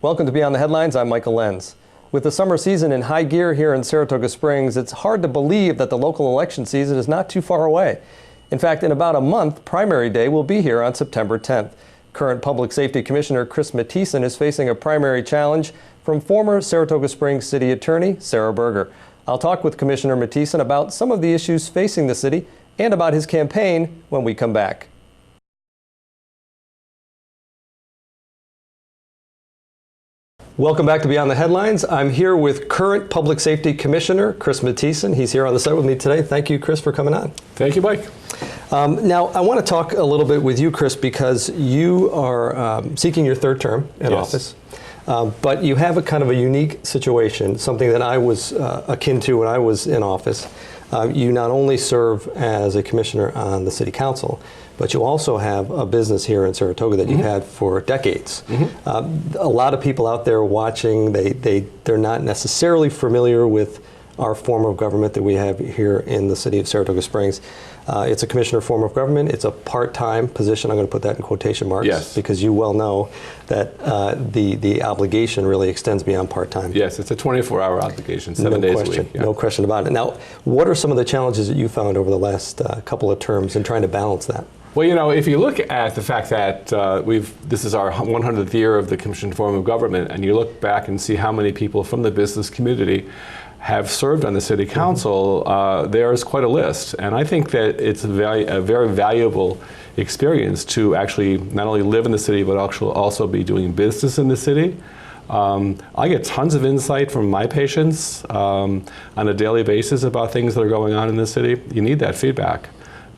Welcome to Beyond the Headlines. I'm Michael Lenz. With the summer season in high gear here in Saratoga Springs, it's hard to believe that the local election season is not too far away. In fact, in about a month, primary day will be here on September 10th. Current Public Safety Commissioner Mathiesen is facing a primary challenge from former Saratoga Springs City Attorney Sarah Berger. I'll talk with Commissioner Mathiesen about some of the issues facing the city and about his campaign when we come back. Welcome back to Beyond the Headlines. I'm here with current Public Safety Commissioner Mathiesen. He's here on the site with me today. Thank you, Chris, for coming on. Thank you, Mike. Now, I want to talk a little bit with you, Chris, because you are seeking your third term in office. But you have a kind of a unique situation, something that I was akin to when I was in office. You not only serve as a commissioner on the city council, but you also have a business here in Saratoga that you've had for decades. A lot of people out there watching, they're not necessarily familiar with our form of government that we have here in the city of Saratoga Springs. It's a commissioner form of government. It's a part-time position. I'm going to put that in quotation marks because you well know that the obligation really extends beyond part-time. Yes, it's a 24-hour obligation, 7 days a week. No question about it. Now, what are some of the challenges that you found over the last couple of terms in trying to balance that? Well, you know, if you look at the fact that this is our 100th year of the commission form of government, and you look back and see how many people from the business community have served on the city council, there's quite a list. And I think that it's a very valuable experience to actually not only live in the city, but also be doing business in the city. I get tons of insight from my patients on a daily basis about things that are going on in the city. You need that feedback.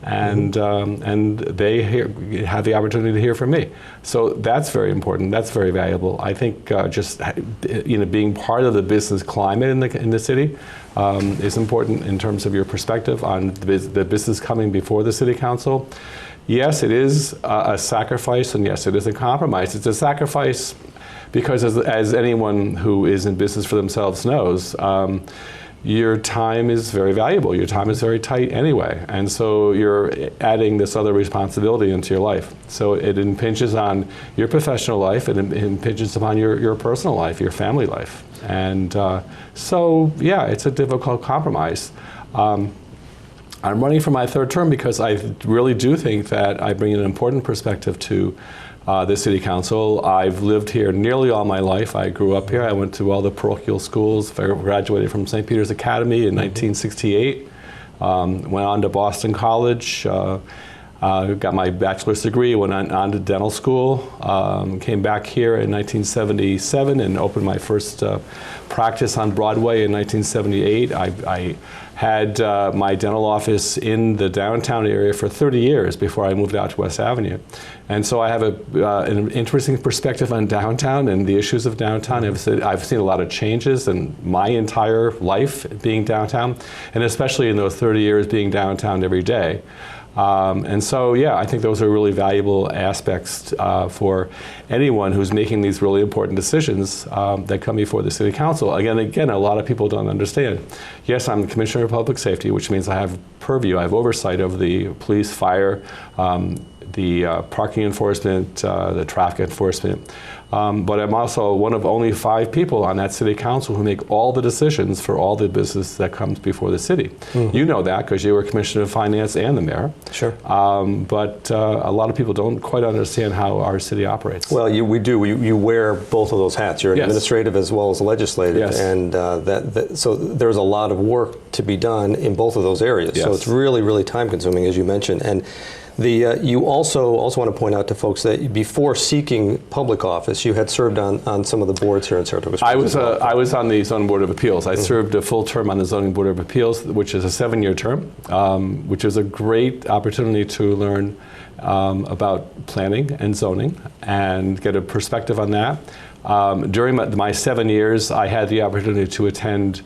And they have the opportunity to hear from me. So that's very important. That's very valuable. I think just being part of the business climate in the city is important in terms of your perspective on the business coming before the city council. Yes, it is a sacrifice, and yes, it is a compromise. It's a sacrifice because, as anyone who is in business for themselves knows, your time is very valuable. Your time is very tight anyway. And so you're adding this other responsibility into your life. So it impinges on your professional life, it impinges upon your personal life, your family life. And so, yeah, it's a difficult compromise. I'm running for my third term because I really do think that I bring an important perspective to the city council. I've lived here nearly all my life. I grew up here. I went to all the parochial schools. I graduated from St. Peter's Academy in 1968. Went on to Boston College. Got my bachelor's degree. Went on to dental school. Came back here in 1977 and opened my first practice on Broadway in 1978. I had my dental office in the downtown area for 30 years before I moved out to West Avenue. And so I have an interesting perspective on downtown and the issues of downtown. I've seen a lot of changes in my entire life being downtown, and especially in those 30 years being downtown every day. And so, yeah, I think those are really valuable aspects for anyone who's making these really important decisions that come before the city council. Again, a lot of people don't understand. Yes, I'm the Commissioner of Public Safety, which means I have purview, I have oversight of the police, fire, the parking enforcement, the traffic enforcement. But I'm also one of only 5 people on that city council who make all the decisions for all the business that comes before the city. You know that because you were Commissioner of Finance and the mayor. Sure. But a lot of people don't quite understand how our city operates. Well, we do. You wear both of those hats. You're administrative as well as legislative. Yes. And so there's a lot of work to be done in both of those areas. Yes. So it's really, really time consuming, as you mentioned. And you also want to point out to folks that before seeking public office, you had served on some of the boards here in Saratoga Springs. I was on the Zoning Board of Appeals. I served a full term on the Zoning Board of Appeals, which is a 7-year term, which is a great opportunity to learn about planning and zoning and get a perspective on that. During my 7 years, I had the opportunity to attend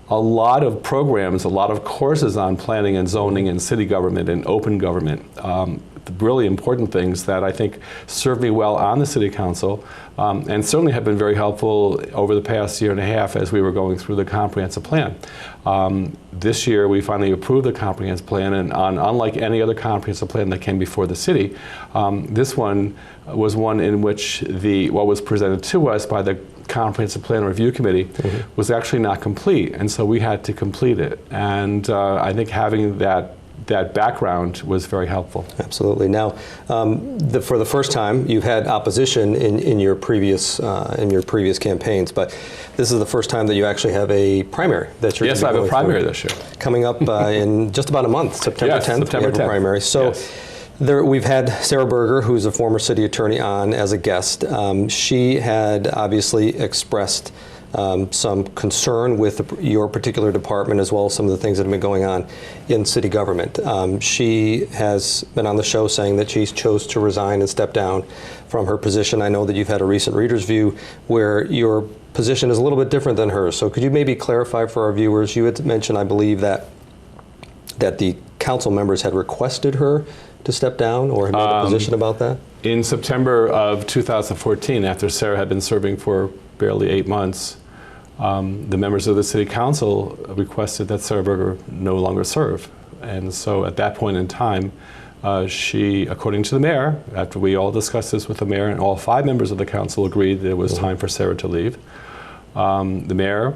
a lot of programs, a lot of courses on planning and zoning and city government and open government. Really important things that I think served me well on the city council and certainly have been very helpful over the past year and a half as we were going through the comprehensive plan. This year we finally approved the comprehensive plan, and unlike any other comprehensive plan that came before the city, this one was one in which what was presented to us by the Comprehensive Plan Review Committee was actually not complete, and so we had to complete it. And I think having that background was very helpful. Absolutely. Now, for the first time, you've had opposition in your previous campaigns, but this is the first time that you actually have a primary that you're. Yes, I have a primary this year. Coming up in just about a month, September 10th. September 10th. We have a primary. So. Yes. We've had Sarah Berger, who's a former city attorney, on as a guest. She had obviously expressed some concern with your particular department, as well as some of the things that have been going on in city government. She has been on the show saying that she chose to resign and step down from her position. I know that you've had a recent reader's view where your position is a little bit different than hers. So could you maybe clarify for our viewers? You had mentioned, I believe, that the council members had requested her to step down or had made a position about that? In September of 2014, after Sarah had been serving for barely 8 months, the members of the city council requested that Sarah Berger no longer serve. And so at that point in time, she, according to the mayor, after we all discussed this with the mayor, and all 5 members of the council agreed that it was time for Sarah to leave, the mayor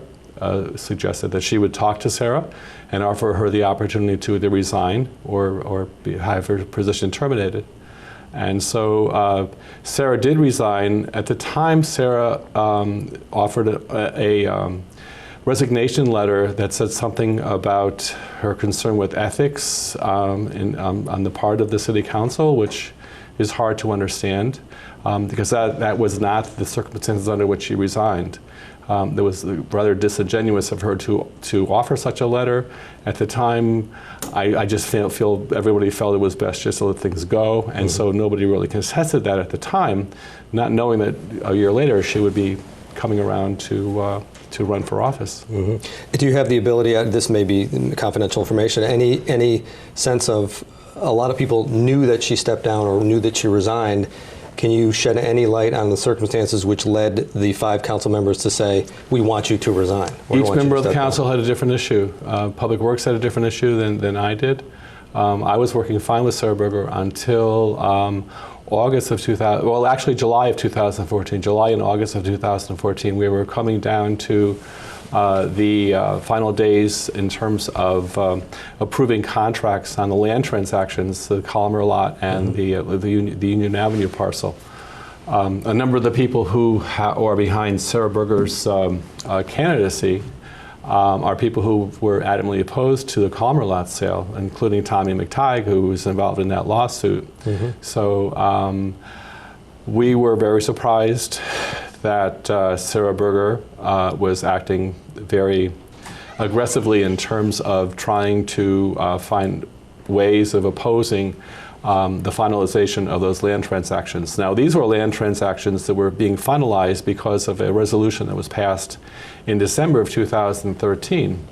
suggested that she would talk to Sarah and offer her the opportunity to either resign or have her position terminated. And so Sarah did resign. At the time, Sarah offered a resignation letter that said something about her concern with ethics on the part of the city council, which is hard to understand because that was not the circumstances under which she resigned. It was rather disingenuous of her to offer such a letter. At the time, I just feel everybody felt it was best just to let things go, and so nobody really contested that at the time, not knowing that a year later she would be coming around to run for office. Do you have the ability, this may be confidential information, any sense of, a lot of people knew that she stepped down or knew that she resigned. Can you shed any light on the circumstances which led the 5 council members to say, we want you to resign? Each member of the council had a different issue. Public Works had a different issue than I did. I was working fine with Sarah Berger until August of 2000, well actually July of 2014. July and August of 2014, we were coming down to the final days in terms of approving contracts on the land transactions, the Collimer lot and the Union Avenue parcel. A number of the people who are behind Sarah Berger's candidacy are people who were adamantly opposed to the Collimer lot sale, including Tommy McTighe, who was involved in that lawsuit. So we were very surprised that Sarah Berger was acting very aggressively in terms of trying to find ways of opposing the finalization of those land transactions. Now, these were land transactions that were being finalized because of a resolution that was passed in December of 2013.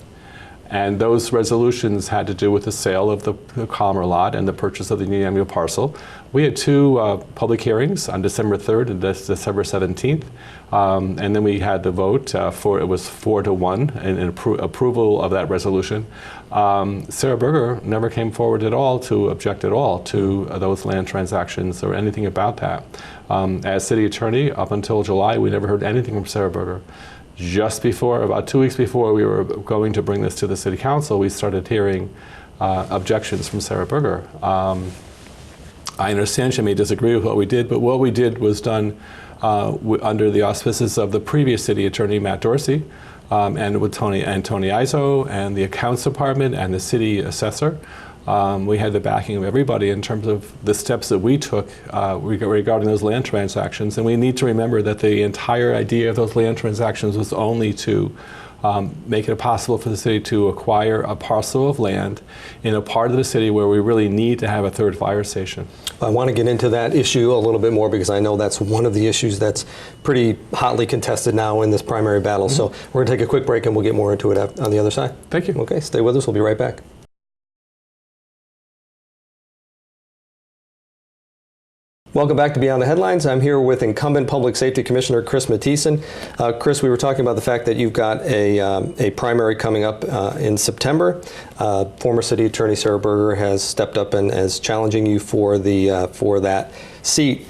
And those resolutions had to do with the sale of the Collimer lot and the purchase of the Union Avenue parcel. We had 2 public hearings on December 3rd and December 17th. And then we had the vote it was 4-1 in approval of that resolution. Sarah Berger never came forward at all to object at all to those land transactions or anything about that. As city attorney, up until July, we never heard anything from Sarah Berger. Just before, about 2 weeks before we were going to bring this to the city council, we started hearing objections from Sarah Berger. I understand she may disagree with what we did, but what we did was done under the auspices of the previous city attorney, Matt Dorsey, and with Tony Izzo and the accounts department and the city assessor. We had the backing of everybody in terms of the steps that we took regarding those land transactions. And we need to remember that the entire idea of those land transactions was only to make it possible for the city to acquire a parcel of land in a part of the city where we really need to have a 3rd fire station. I want to get into that issue a little bit more because I know that's one of the issues that's pretty hotly contested now in this primary battle. So we're going to take a quick break and we'll get more into it on the other side. Thank you. Okay, stay with us. We'll be right back. Welcome back to Beyond the Headlines. I'm here with incumbent Public Safety Commissioner Chris Mathiesen. Chris, we were talking about the fact that you've got a primary coming up in September. Former City Attorney Sarah Berger has stepped up and is challenging you for that seat.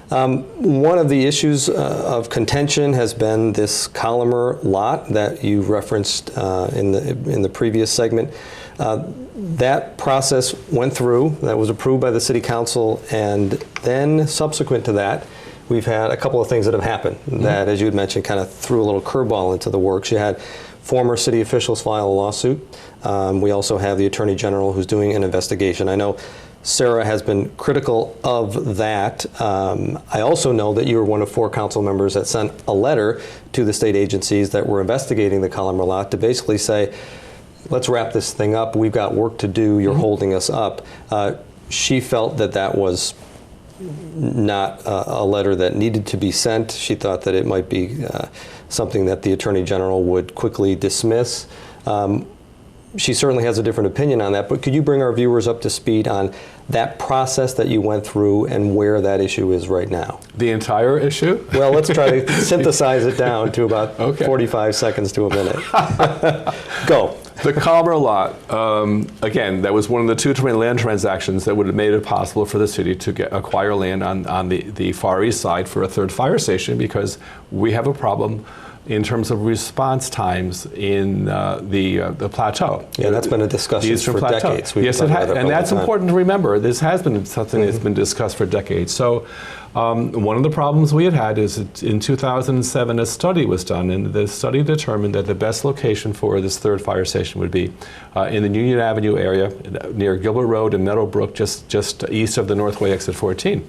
One of the issues of contention has been this Colomer lot that you referenced in the previous segment. That process went through, that was approved by the City Council, and then subsequent to that, we've had a couple of things that have happened that, as you had mentioned, kind of threw a little curveball into the works. You had former city officials file a lawsuit. We also have the Attorney General who's doing an investigation. I know Sarah has been critical of that. I also know that you were one of 4 council members that sent a letter to the state agencies that were investigating the Colomer lot to basically say, let's wrap this thing up. We've got work to do. You're holding us up. She felt that that was not a letter that needed to be sent. She thought that it might be something that the Attorney General would quickly dismiss. She certainly has a different opinion on that, but could you bring our viewers up to speed on that process that you went through and where that issue is right now? The entire issue? Well, let's try to synthesize it down to about 45 seconds to a minute. Go. The Colomer lot, again, that was one of the 2 land transactions that would have made it possible for the city to acquire land on the Far East Side for a 3rd fire station, because we have a problem in terms of response times in the plateau. Yeah, that's been a discussion for decades. Yes, it has, and that's important to remember. This has been something that's been discussed for decades. So one of the problems we had is in 2007 a study was done, and the study determined that the best location for this 3rd fire station would be in the Union Avenue area near Gilbert Road and Meadowbrook, just east of the Northway exit 14.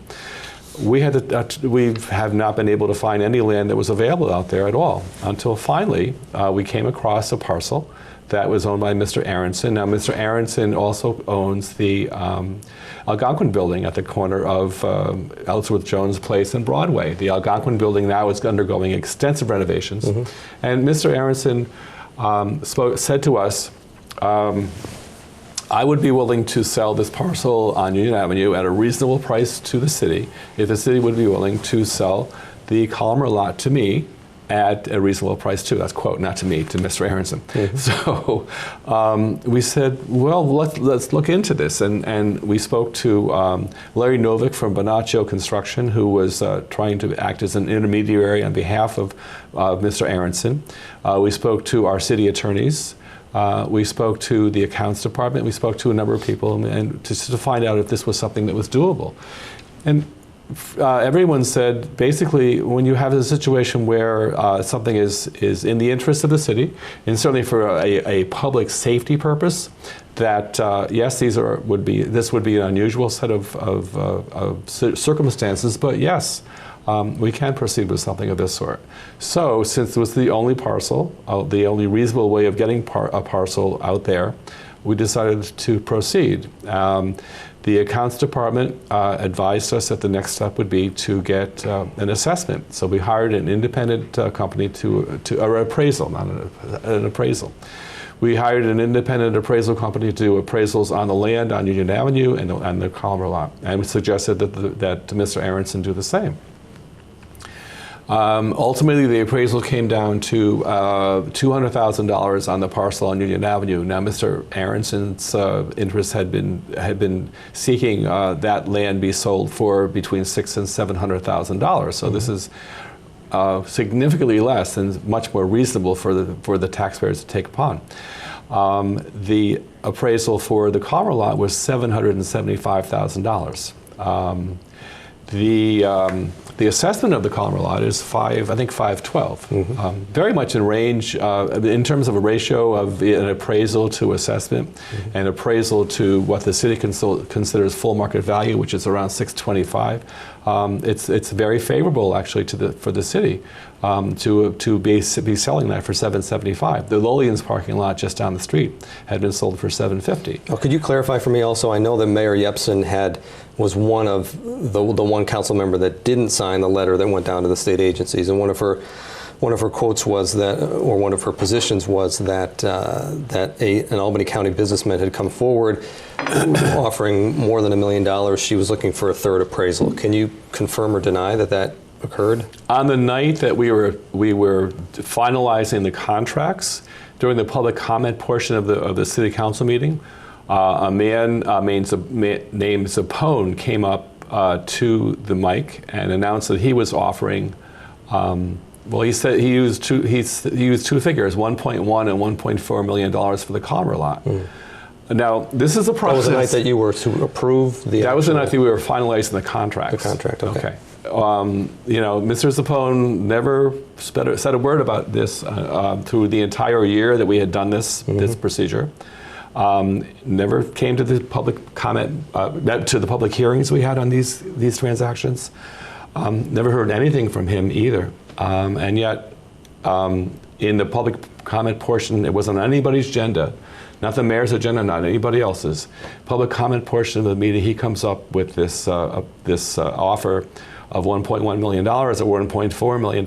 We have not been able to find any land that was available out there at all until finally we came across a parcel that was owned by Mr. Aronson. Now, Mr. Aronson also owns the Algonquin building at the corner of Ellsworth Jones Place and Broadway. The Algonquin building now is undergoing extensive renovations. And Mr. Aronson said to us, I would be willing to sell this parcel on Union Avenue at a reasonable price to the city if the city would be willing to sell the Colomer lot to me at a reasonable price too. That's quote, not to me, to Mr. Aronson. So we said, well, let's look into this. And we spoke to Larry Novick from Bonaccio Construction, who was trying to act as an intermediary on behalf of Mr. Aronson. We spoke to our city attorneys. We spoke to the accounts department. We spoke to a number of people and to find out if this was something that was doable. And everyone said, basically, when you have a situation where something is in the interest of the city, and certainly for a public safety purpose, that yes, this would be an unusual set of circumstances, but yes, we can proceed with something of this sort. So, since it was the only parcel, the only reasonable way of getting a parcel out there, we decided to proceed. The accounts department advised us that the next step would be to get an assessment. So we hired an independent company or appraisal, not an appraisal. We hired an independent appraisal company to do appraisals on the land on Union Avenue and the Colomer lot, and we suggested that Mr. Aronson do the same. Ultimately, the appraisal came down to $200,000 on the parcel on Union Avenue. Now, Mr. Aronson's interest had been seeking that land be sold for between $600,000 and $700,000. So this is significantly less and much more reasonable for the taxpayers to take upon. The appraisal for the Colomer lot was $775,000. The assessment of the Colomer lot is $512. Very much in range in terms of a ratio of an appraisal to assessment, and appraisal to what the city considers full market value, which is around $625. It's very favorable actually for the city to be selling that for $775. The Lolian's parking lot just down the street had been sold for $750. Oh, could you clarify for me also? I know that Mayor Yepsen was one of the one council member that didn't sign the letter that went down to the state agencies, and one of her quotes was that, or one of her positions was that an Albany County businessman had come forward offering more than $1 million. She was looking for a third appraisal. Can you confirm or deny that occurred? On the night that we were finalizing the contracts, during the public comment portion of the city council meeting, a man named Zapone came up to the mic and announced that he was offering. Well, he said he used two figures, 1.1 and 1.4 million dollars for the Commer lot. Now, this is a process. That was the night that you were to approve the. That was the night that we were finalizing the contract. The contract, okay. You know, Mr. Zappone never said a word about this through the entire year that we had done this procedure. Never came to the public comment, to the public hearings we had on these transactions. Never heard anything from him either. And yet, in the public comment portion, it wasn't on anybody's agenda, not the mayor's agenda, not anybody else's. Public comment portion of the meeting, he comes up with this offer of $1.1 million or $1.4 million.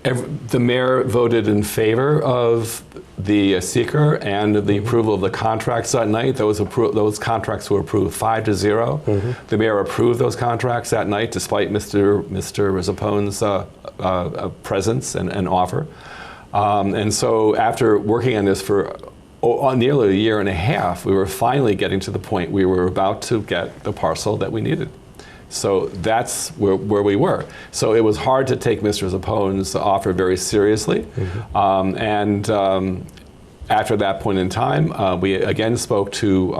The mayor voted in favor of the seeker and the approval of the contracts that night. Those contracts were approved 5-0. The mayor approved those contracts that night, despite Mr. Zappone's presence and offer. And so, after working on this for nearly a year and a half, we were finally getting to the point we were about to get the parcel that we needed. So that's where we were. So it was hard to take Mr. Zappone's offer very seriously. After that point in time, we again spoke to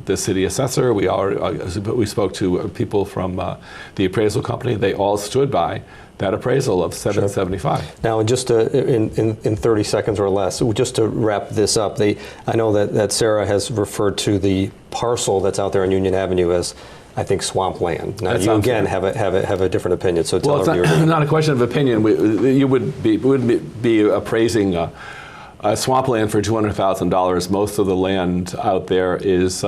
the city assessor. We spoke to people from the appraisal company. They all stood by that appraisal of $775. Now, just in 30 seconds or less, just to wrap this up, I know that Sarah has referred to the parcel that's out there on Union Avenue as, I think, swampland. Now, you again have a different opinion. So tell well, it's not a question of opinion. You would be appraising swampland for $200,000. Most of the land out there is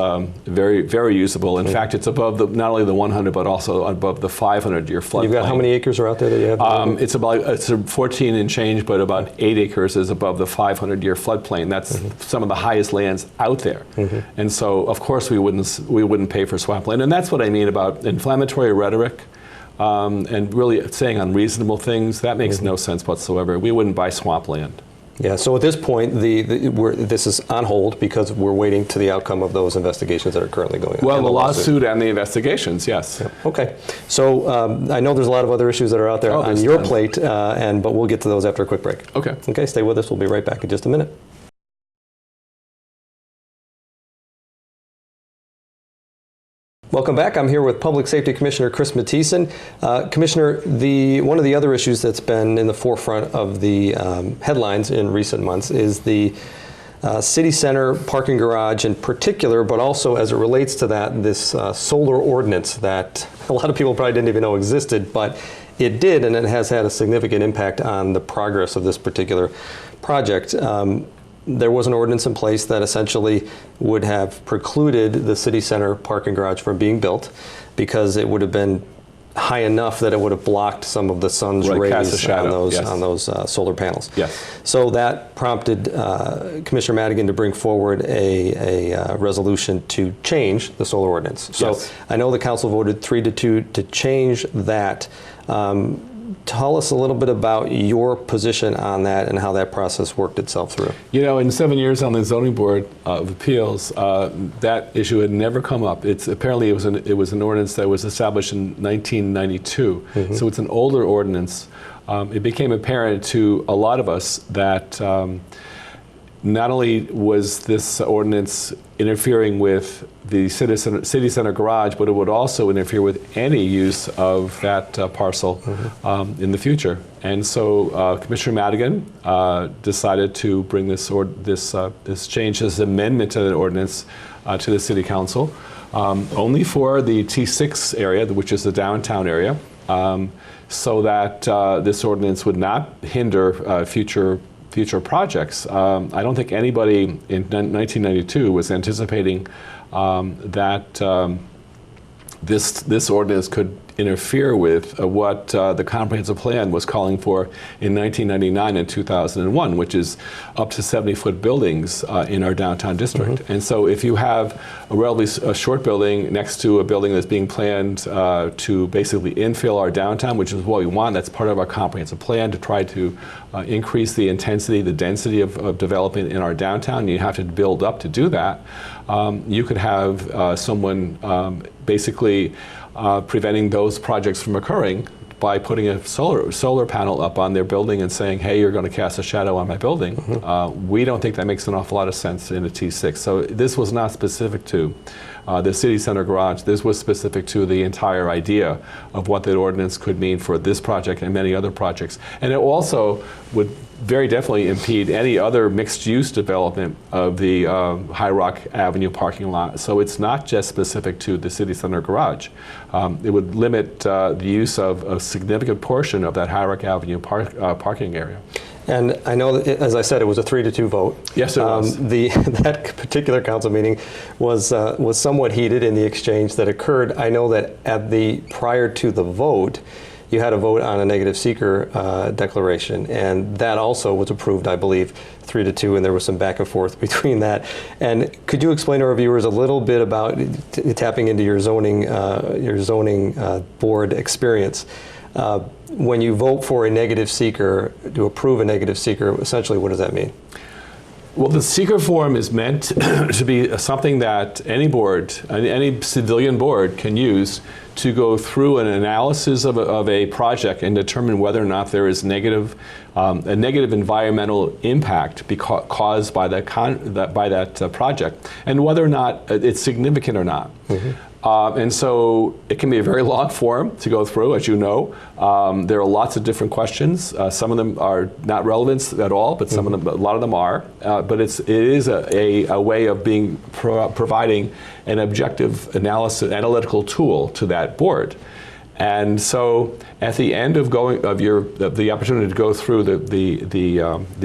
very, very usable. In fact, it's above not only the 100, but also above the 500-year floodplain. You've got how many acres are out there that you have? It's 14 and change, but about 8 acres is above the 500-year floodplain. That's some of the highest lands out there. And so, of course, we wouldn't pay for swampland. And that's what I mean about inflammatory rhetoric. And really saying unreasonable things. That makes no sense whatsoever. We wouldn't buy swampland. Yeah, so at this point, this is on hold because we're waiting to the outcome of those investigations that are currently going on. Well, the lawsuit and the investigations, yes. Yeah. Okay, so I know there's a lot of other issues that are out there on your plate, but we'll get to those after a quick break. Okay. Okay, stay with us. We'll be right back in just a minute. Welcome back. I'm here with Public Safety Commissioner Chris Mathiesen. Commissioner, one of the other issues that's been in the forefront of the headlines in recent months is the city center parking garage in particular, but also as it relates to that, this solar ordinance that a lot of people probably didn't even know existed, but it did, and it has had a significant impact on the progress of this particular project. There was an ordinance in place that essentially would have precluded the city center parking garage from being built because it would have been high enough that it would have blocked some of the sun's rays on those solar panels. Yes. So that prompted Commissioner Madigan to bring forward a resolution to change the solar ordinance. So I know the council voted 3-2 to change that. Tell us a little bit about your position on that and how that process worked itself through. You know, in 7 years on the Zoning Board of Appeals, that issue had never come up. Apparently it was an ordinance that was established in 1992, so it's an older ordinance. It became apparent to a lot of us that not only was this ordinance interfering with the city center garage, but it would also interfere with any use of that parcel in the future. And so Commissioner Madigan decided to bring this change, this amendment to the ordinance to the City Council, only for the T6 area, which is the downtown area, so that this ordinance would not hinder future projects. I don't think anybody in 1992 was anticipating that this ordinance could interfere with what the comprehensive plan was calling for in 1999 and 2001, which is up to 70-foot buildings in our downtown district. Mm-hmm. And so if you have a relatively short building next to a building that's being planned to basically infill our downtown, which is what we want, that's part of our comprehensive plan to try to increase the intensity, the density of development in our downtown. You have to build up to do that. You could have someone basically preventing those projects from occurring by putting a solar panel up on their building and saying, hey, you're going to cast a shadow on my building. Mm-hmm. We don't think that makes an awful lot of sense in a T6. So this was not specific to the city center garage. This was specific to the entire idea of what that ordinance could mean for this project and many other projects. And it also would very definitely impede any other mixed-use development of the High Rock Avenue parking lot. So it's not just specific to the city center garage. It would limit the use of a significant portion of that High Rock Avenue parking area. And I know that, as I said, it was a 3-2 vote. Yes, it was. That particular council meeting was somewhat heated in the exchange that occurred. I know that prior to the vote, you had a vote on a negative seeker declaration, and that also was approved, I believe, 3-2, and there was some back and forth between that. And could you explain to our viewers a little bit about tapping into your zoning board experience? When you vote for a negative seeker, to approve a negative seeker, essentially what does that mean? Well, the seeker form is meant to be something that any board, any civilian board can use to go through an analysis of a project and determine whether or not there is a negative environmental impact caused by that project, and whether or not it's significant or not. Mm-hmm. And so it can be a very long form to go through, as you know. There are lots of different questions. Some of them are not relevant at all, but some of them, a lot of them are. But it is a way of providing an objective analytical tool to that board. And so at the end of the opportunity to go through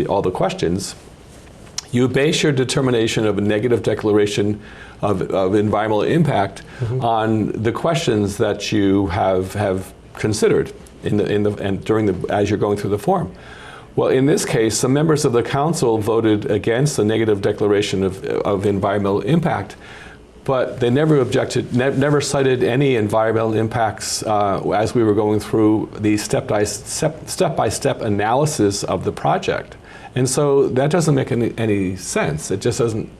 all the questions, you base your determination of a negative declaration of environmental impact on the questions that you have considered as you're going through the form. Well, in this case, some members of the council voted against the negative declaration of environmental impact, but they never cited any environmental impacts as we were going through the step-by-step analysis of the project. And so that doesn't make any sense. It just doesn't.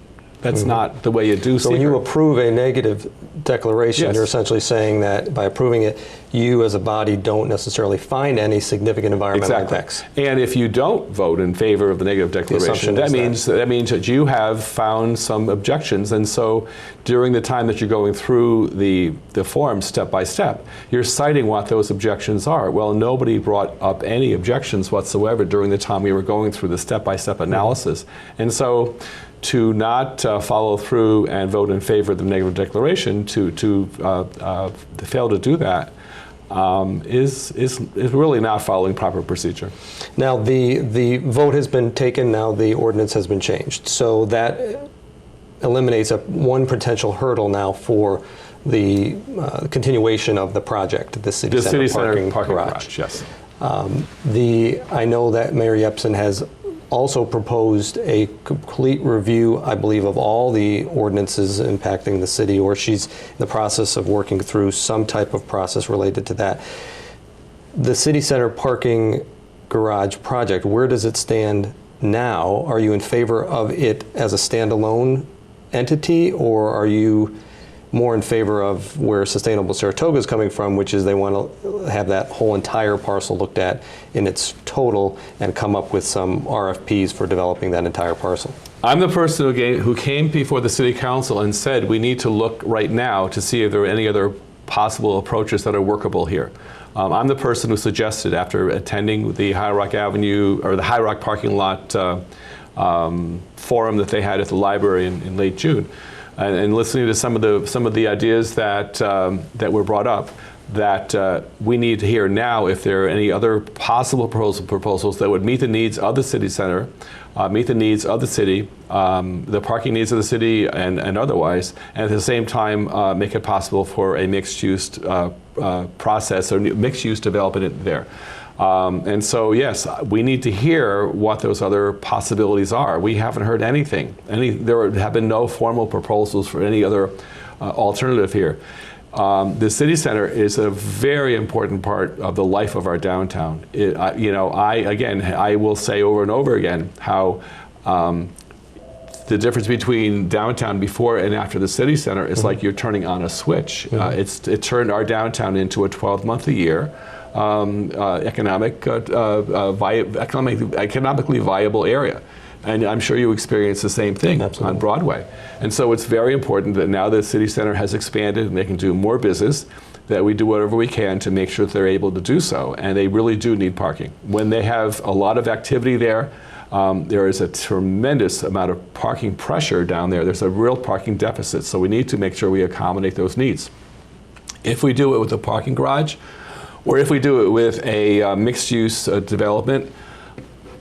That's not the way you do. So when you approve a negative declaration, yes, you're essentially saying that by approving it, you as a body don't necessarily find any significant environmental impacts. And if you don't vote in favor of the negative declaration, that means that you have found some objections. And so during the time that you're going through the form step by step, you're citing what those objections are. Well, nobody brought up any objections whatsoever during the time we were going through the step-by-step analysis. And so to not follow through and vote in favor of the negative declaration, to fail to do that, is really not following proper procedure. Now the vote has been taken. Now the ordinance has been changed. So that eliminates one potential hurdle now for the continuation of the project, the city center parking garage. Yes. I know that Mayor Yepsen has also proposed a complete review, I believe, of all the ordinances impacting the city, or she's in the process of working through some type of process related to that. The city center parking garage project, where does it stand now? Are you in favor of it as a standalone entity, or are you more in favor of where Sustainable Saratoga is coming from, which is they want to have that whole entire parcel looked at in its total and come up with some RFPs for developing that entire parcel? I'm the person who came before the City Council and said we need to look right now to see if there are any other possible approaches that are workable here. I'm the person who suggested, after attending the High Rock Avenue or the High Rock parking lot forum that they had at the library in late June, and listening to some of the ideas that were brought up, that we need to hear now if there are any other possible proposals that would meet the needs of the city center, meet the needs of the city, the parking needs of the city and otherwise, and at the same time make it possible for a mixed-use process or mixed-use development there. And so, yes, we need to hear what those other possibilities are. We haven't heard anything. There have been no formal proposals for any other alternative here. The city center is a very important part of the life of our downtown. I will say over and over again how the difference between downtown before and after the city center is like you're turning on a switch. It turned our downtown into a 12-month-a-year economically viable area. And I'm sure you experience the same thing on Broadway. And so it's very important that now the city center has expanded and they can do more business, that we do whatever we can to make sure that they're able to do so. And they really do need parking. When they have a lot of activity there, there is a tremendous amount of parking pressure down there. There's a real parking deficit. So we need to make sure we accommodate those needs. If we do it with a parking garage, or if we do it with a mixed-use development,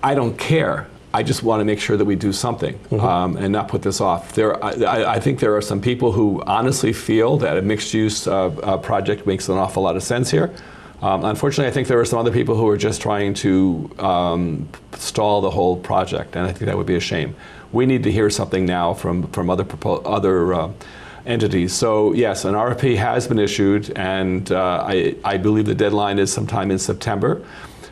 I don't care. I just want to make sure that we do something and not put this off. I think there are some people who honestly feel that a mixed-use project makes an awful lot of sense here. Unfortunately, I think there are some other people who are just trying to stall the whole project, and I think that would be a shame. We need to hear something now from other entities. So yes, an RFP has been issued, and I believe the deadline is sometime in September.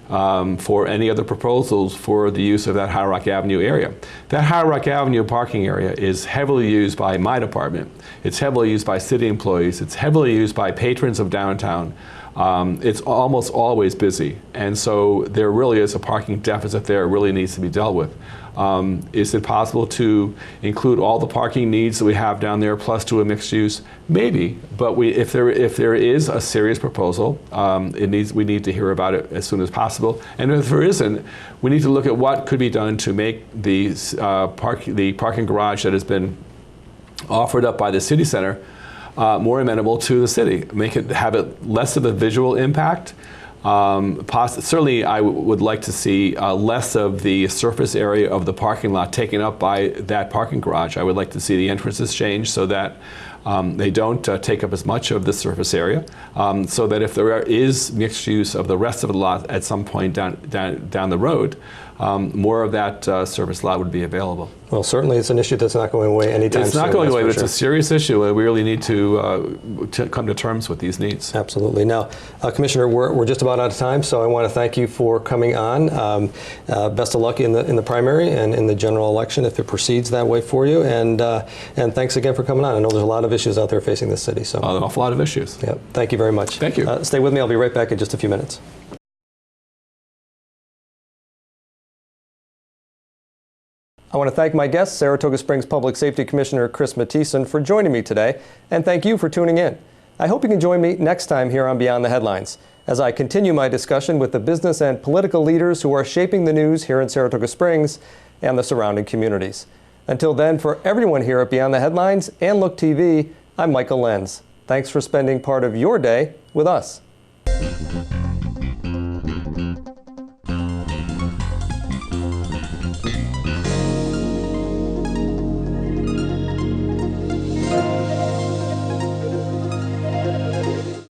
For any other proposals for the use of that High Rock Avenue area. That High Rock Avenue parking area is heavily used by my department. It's heavily used by city employees. It's heavily used by patrons of downtown. It's almost always busy. And so there really is a parking deficit there. It really needs to be dealt with. Is it possible to include all the parking needs that we have down there plus do a mixed use? Maybe, but if there is a serious proposal, we need to hear about it as soon as possible. And if there isn't, we need to look at what could be done to make the parking garage that has been offered up by the city center more amenable to the city. Have it less of a visual impact. Certainly, I would like to see less of the surface area of the parking lot taken up by that parking garage. I would like to see the entrances changed so that they don't take up as much of the surface area, so that if there is mixed use of the rest of the lot at some point down the road, more of that surface lot would be available. Well, certainly it's an issue that's not going away anytime soon. It's not going away, but it's a serious issue, and we really need to come to terms with these needs. Absolutely. Now, Commissioner, we're just about out of time, so I want to thank you for coming on. Best of luck in the primary and in the general election if it proceeds that way for you, and thanks again for coming on. I know there's a lot of issues out there facing this city. So an awful lot of issues. Yeah. Thank you very much. Thank you. Stay with me. I'll be right back in just a few minutes. I want to thank my guest, Saratoga Springs Public Safety Commissioner Chris Mathiesen, for joining me today, and thank you for tuning in. I hope you can join me next time here on Beyond the Headlines, as I continue my discussion with the business and political leaders who are shaping the news here in Saratoga Springs and the surrounding communities. Until then, for everyone here at Beyond the Headlines and Look TV, I'm Michael Lenz. Thanks for spending part of your day with us.